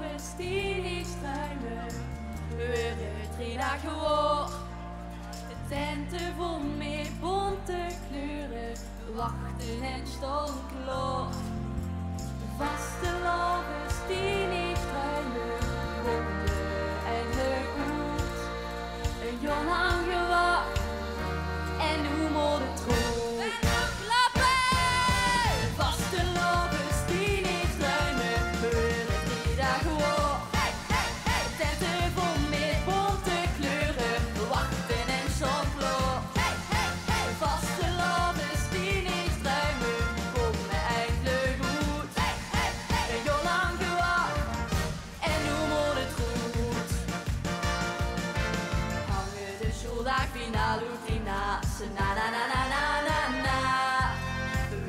lovers die niet struinen, weer het 3 dagen woord. De tenten vol met bonte kleuren, wachten en stond klaar. De vaste lovers die niet struinen, konden eindelijk goed. Een jong lang gewacht en nu moet het goed. Finale routina's, na na na na na na na.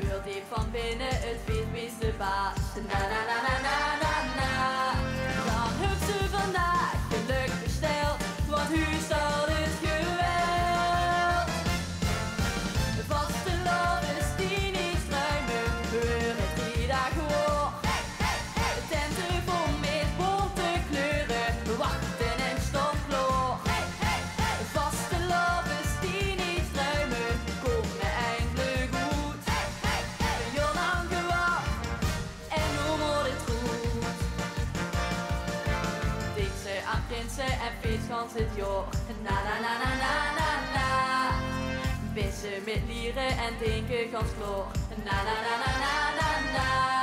Wil diep van binnen, het wie is de baas, na na na na na na na. Dan heeft ze vandaag geluk besteld, want u zal het geweld. De vaste lovers die niet struinen, weer het 3 dagen woord. De tenten vol met bonte kleuren, wachten en stond klaar. Prinsen en fietsgans het joch, na na na na na na na. Vissen met lieren en denken gans kloor, na na na na na na na.